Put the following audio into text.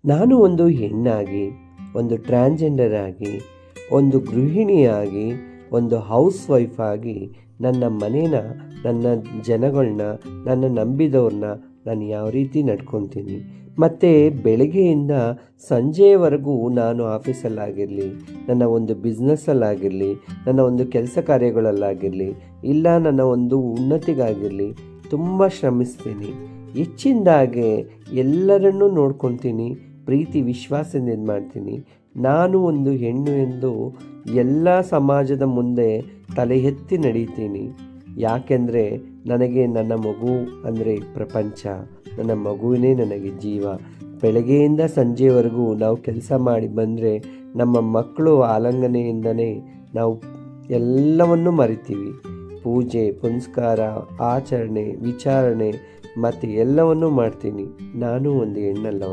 ನಾನು ಒಂದು ಹೆಣ್ಣಾಗಿ, ಒಂದು ಟ್ರಾನ್ಸ್ಜೆಂಡರ್ ಆಗಿ, ಒಂದು ಗೃಹಿಣಿಯಾಗಿ, ಒಂದು ಹೌಸ್ ವೈಫ್ ಆಗಿ ನನ್ನ ಮನೇನ, ನನ್ನ ಜನಗಳನ್ನ, ನನ್ನ ನಂಬಿದವ್ರನ್ನ ನಾನು ಯಾವ ರೀತಿ ನಡ್ಕೊತೀನಿ, ಮತ್ತು ಬೆಳಗ್ಗೆಯಿಂದ ಸಂಜೆಯವರೆಗೂ ನಾನು ಆಫೀಸಲ್ಲಾಗಿರಲಿ, ನನ್ನ ಒಂದು ಬಿಸ್ನೆಸ್ಸಲ್ಲಾಗಿರಲಿ, ನನ್ನ ಒಂದು ಕೆಲಸ ಕಾರ್ಯಗಳಲ್ಲಾಗಿರಲಿ, ಇಲ್ಲ ನನ್ನ ಒಂದು ಉನ್ನತಿಗಾಗಿರಲಿ ತುಂಬ ಶ್ರಮಿಸ್ತೀನಿ. ಹೆಚ್ಚಿನದಾಗೆ ಎಲ್ಲರನ್ನೂ ನೋಡ್ಕೊತೀನಿ, ಪ್ರೀತಿ ವಿಶ್ವಾಸದಿಂದ ಇದು ಮಾಡ್ತೀನಿ. ನಾನು ಒಂದು ಹೆಣ್ಣು ಎಂದು ಎಲ್ಲ ಸಮಾಜದ ಮುಂದೆ ತಲೆ ಎತ್ತಿ ನಡೀತೀನಿ. ಯಾಕೆಂದರೆ ನನಗೆ ನನ್ನ ಮಗು ಅಂದರೆ ಪ್ರಪಂಚ, ನನ್ನ ಮಗುವಿನೇ ನನಗೆ ಜೀವ. ಬೆಳಗ್ಗೆಯಿಂದ ಸಂಜೆವರೆಗೂ ನಾವು ಕೆಲಸ ಮಾಡಿ ಬಂದರೆ ನಮ್ಮ ಮಕ್ಕಳು ಆಲಂಗನೆಯಿಂದನೇ ನಾವು ಎಲ್ಲವನ್ನೂ ಮರಿತೀವಿ. ಪೂಜೆ ಪುನಸ್ಕಾರ, ಆಚರಣೆ, ವಿಚಾರಣೆ ಮತ್ತು ಎಲ್ಲವನ್ನೂ ಮಾಡ್ತೀನಿ. ನಾನು ಒಂದು ಹೆಣ್ಣಲ್ಲವ.